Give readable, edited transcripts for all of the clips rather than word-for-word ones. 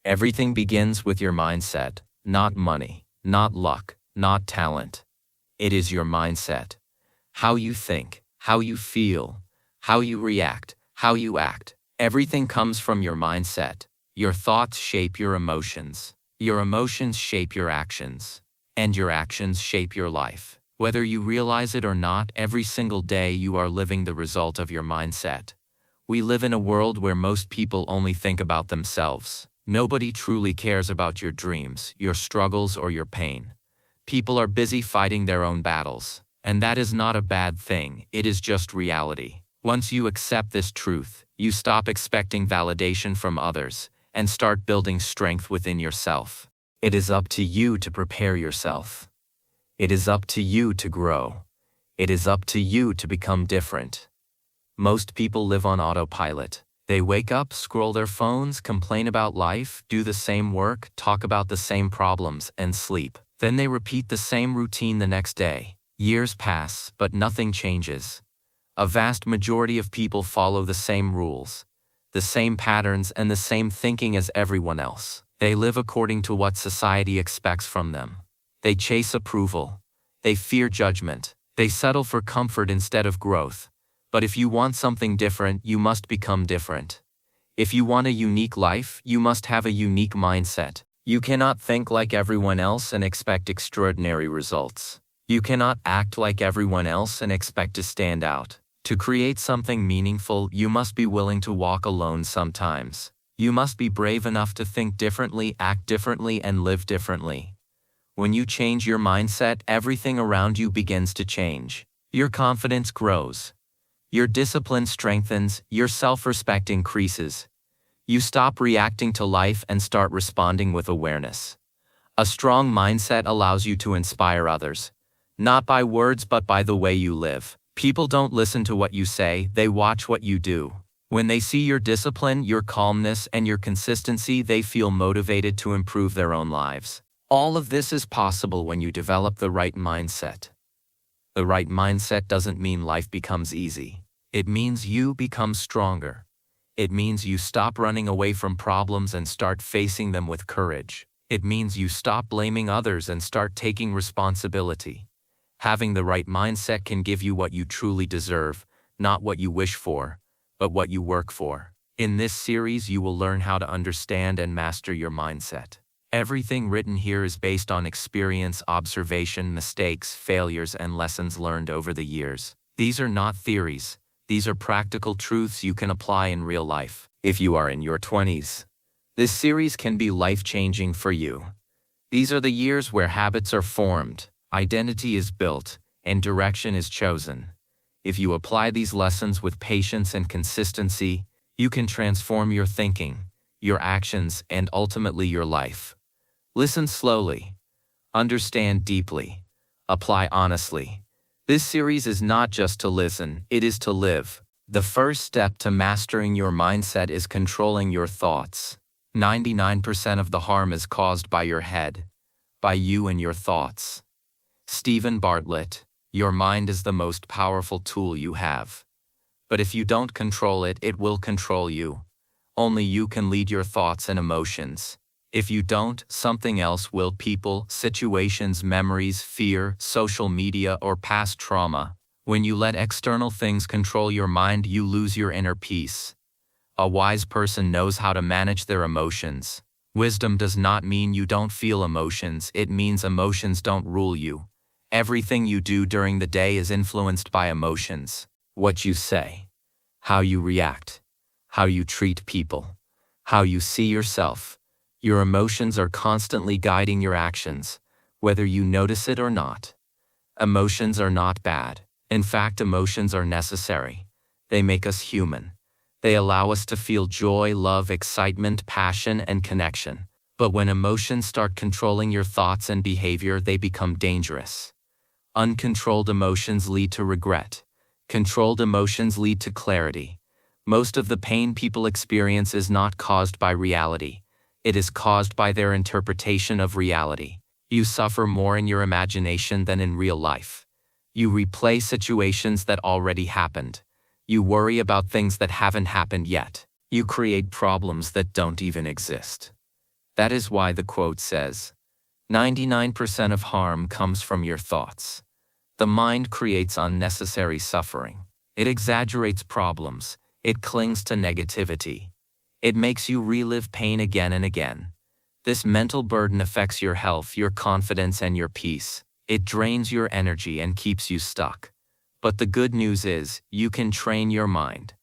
Everything begins with your mindset, not money, not luck, not talent. It is your mindset. How you think, how you feel, how you react, how you act. Everything comes from your mindset. Your thoughts shape your emotions. Your emotions shape your actions. And your actions shape your life. Whether you realize it or not, every single day you are living the result of your mindset. We live in a world where most people only think about themselves. Nobody truly cares about your dreams, your struggles, or your pain. People are busy fighting their own battles. And that is not a bad thing, it is just reality. Once you accept this truth, you stop expecting validation from others and start building strength within yourself. It is up to you to prepare yourself. It is up to you to grow. It is up to you to become different. Most people live on autopilot. They wake up, scroll their phones, complain about life, do the same work, talk about the same problems, and sleep. Then they repeat the same routine the next day. Years pass, but nothing changes. A vast majority of people follow the same rules, the same patterns, and the same thinking as everyone else. They live according to what society expects from them. They chase approval. They fear judgment. They settle for comfort instead of growth. But if you want something different, you must become different. If you want a unique life, you must have a unique mindset. You cannot think like everyone else and expect extraordinary results. You cannot act like everyone else and expect to stand out. To create something meaningful, you must be willing to walk alone sometimes. You must be brave enough to think differently, act differently, and live differently. When you change your mindset, everything around you begins to change. Your confidence grows. Your discipline strengthens, your self-respect increases. You stop reacting to life and start responding with awareness. A strong mindset allows you to inspire others. Not by words but by the way you live. People don't listen to what you say, they watch what you do. When they see your discipline, your calmness, and your consistency, they feel motivated to improve their own lives. All of this is possible when you develop the right mindset. The right mindset doesn't mean life becomes easy. It means you become stronger. It means you stop running away from problems and start facing them with courage. It means you stop blaming others and start taking responsibility. Having the right mindset can give you what you truly deserve, not what you wish for, but what you work for. In this series, you will learn how to understand and master your mindset. Everything written here is based on experience, observation, mistakes, failures, and lessons learned over the years. These are not theories. These are practical truths you can apply in real life. If you are in your 20s, this series can be life-changing for you. These are the years where habits are formed, identity is built, and direction is chosen. If you apply these lessons with patience and consistency, you can transform your thinking, your actions, and ultimately your life. Listen slowly. Understand deeply. Apply honestly. This series is not just to listen, it is to live. The first step to mastering your mindset is controlling your thoughts. 99% of the harm is caused by your head, by you and your thoughts. Stephen Bartlett, your mind is the most powerful tool you have. But if you don't control it, it will control you. Only you can lead your thoughts and emotions. If you don't, something else will. People, situations, memories, fear, social media, or past trauma. When you let external things control your mind, you lose your inner peace. A wise person knows how to manage their emotions. Wisdom does not mean you don't feel emotions, it means emotions don't rule you. Everything you do during the day is influenced by emotions. What you say, how you react, how you treat people, how you see yourself. Your emotions are constantly guiding your actions, whether you notice it or not. Emotions are not bad. In fact, emotions are necessary. They make us human. They allow us to feel joy, love, excitement, passion, and connection. But when emotions start controlling your thoughts and behavior, they become dangerous. Uncontrolled emotions lead to regret. Controlled emotions lead to clarity. Most of the pain people experience is not caused by reality. It is caused by their interpretation of reality. You suffer more in your imagination than in real life. You replay situations that already happened. You worry about things that haven't happened yet. You create problems that don't even exist. That is why the quote says, 99% of harm comes from your thoughts. The mind creates unnecessary suffering. It exaggerates problems. It clings to negativity. It makes you relive pain again and again. This mental burden affects your health, your confidence, and your peace. It drains your energy and keeps you stuck. But the good news is, you can train your mind.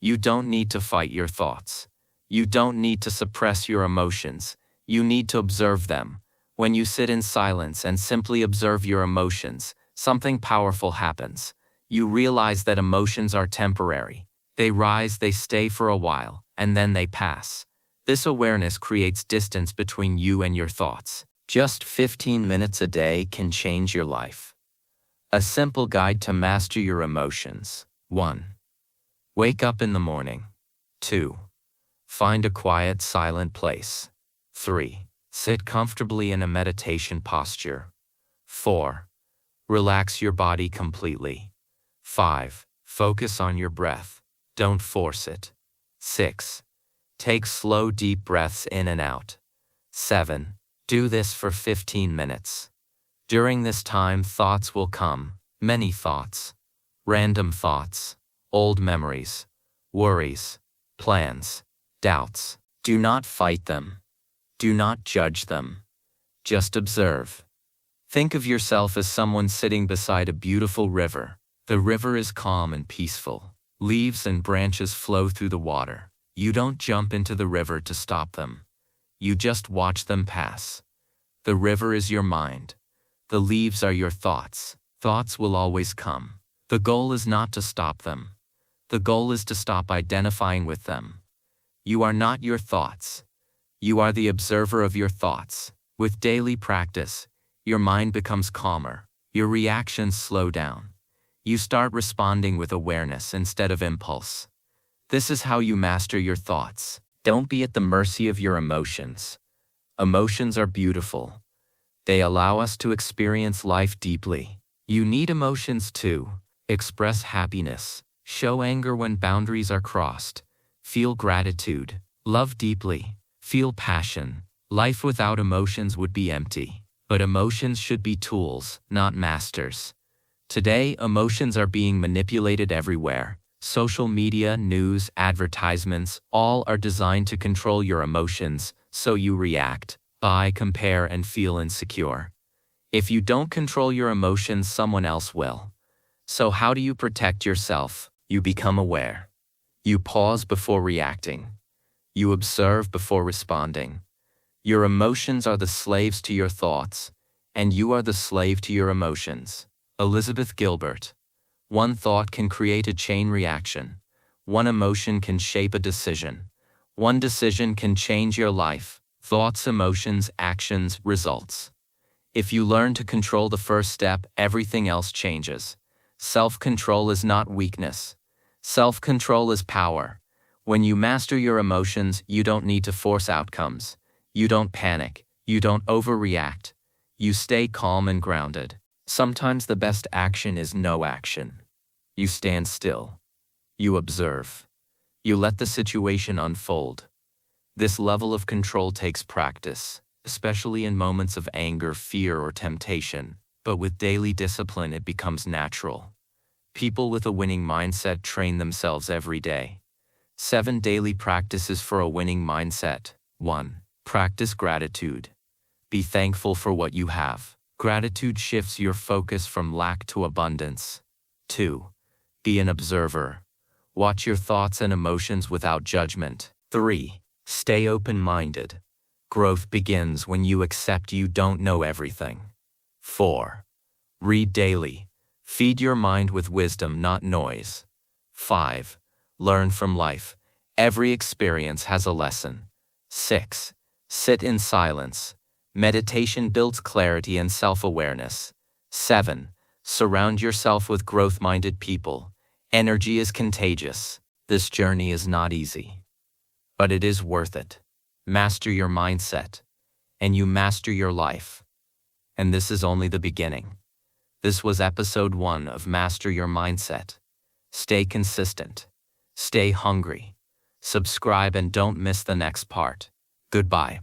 You don't need to fight your thoughts. You don't need to suppress your emotions. You need to observe them. When you sit in silence and simply observe your emotions, something powerful happens. You realize that emotions are temporary. They rise, they stay for a while, and then they pass. This awareness creates distance between you and your thoughts. Just 15 minutes a day can change your life. A simple guide to master your emotions. 1. Wake up in the morning. 2. Find a quiet, silent place. 3. Sit comfortably in a meditation posture. 4. Relax your body completely. 5. Focus on your breath. Don't force it. 6. Take slow, deep breaths in and out. 7. Do this for 15 minutes. During this time, thoughts will come, many thoughts, random thoughts, old memories, worries, plans, doubts. Do not fight them. Do not judge them. Just observe. Think of yourself as someone sitting beside a beautiful river. The river is calm and peaceful. Leaves and branches flow through the water. You don't jump into the river to stop them. You just watch them pass. The river is your mind. The leaves are your thoughts. Thoughts will always come. The goal is not to stop them. The goal is to stop identifying with them. You are not your thoughts. You are the observer of your thoughts. With daily practice, your mind becomes calmer. Your reactions slow down. You start responding with awareness instead of impulse. This is how you master your thoughts. Don't be at the mercy of your emotions. Emotions are beautiful. They allow us to experience life deeply. You need emotions too. Express happiness. Show anger when boundaries are crossed. Feel gratitude. Love deeply. Feel passion. Life without emotions would be empty. But emotions should be tools, not masters. Today, emotions are being manipulated everywhere. Social media, news, advertisements, all are designed to control your emotions, so you react, buy, compare, and feel insecure. If you don't control your emotions, someone else will. So how do you protect yourself? You become aware. You pause before reacting. You observe before responding. Your emotions are the slaves to your thoughts, and you are the slave to your emotions. Elizabeth Gilbert. One thought can create a chain reaction. One emotion can shape a decision. One decision can change your life. Thoughts, emotions, actions, results. If you learn to control the first step, everything else changes. Self-control is not weakness. Self-control is power. When you master your emotions, you don't need to force outcomes. You don't panic. You don't overreact. You stay calm and grounded. Sometimes the best action is no action. You stand still. You observe. You let the situation unfold. This level of control takes practice, especially in moments of anger, fear, or temptation, but with daily discipline it becomes natural. People with a winning mindset train themselves every day. 7 daily practices for a winning mindset. 1. Practice gratitude. Be thankful for what you have. Gratitude shifts your focus from lack to abundance. 2. Be an observer. Watch your thoughts and emotions without judgment. 3. Stay open-minded. Growth begins when you accept you don't know everything. 4. Read daily. Feed your mind with wisdom, not noise. 5. Learn from life. Every experience has a lesson. 6. Sit in silence. Meditation builds clarity and self-awareness. 7. Surround yourself with growth-minded people. Energy is contagious. This journey is not easy, but it is worth it. Master your mindset, and you master your life. And this is only the beginning. This was episode 1 of Master Your Mindset. Stay consistent. Stay hungry. Subscribe and don't miss the next part. Goodbye.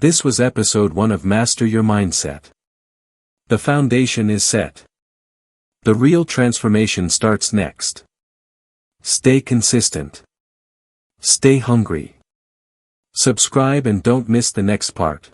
This was episode 1 of Master Your Mindset. The foundation is set. The real transformation starts next. Stay consistent. Stay hungry. Subscribe and don't miss the next part.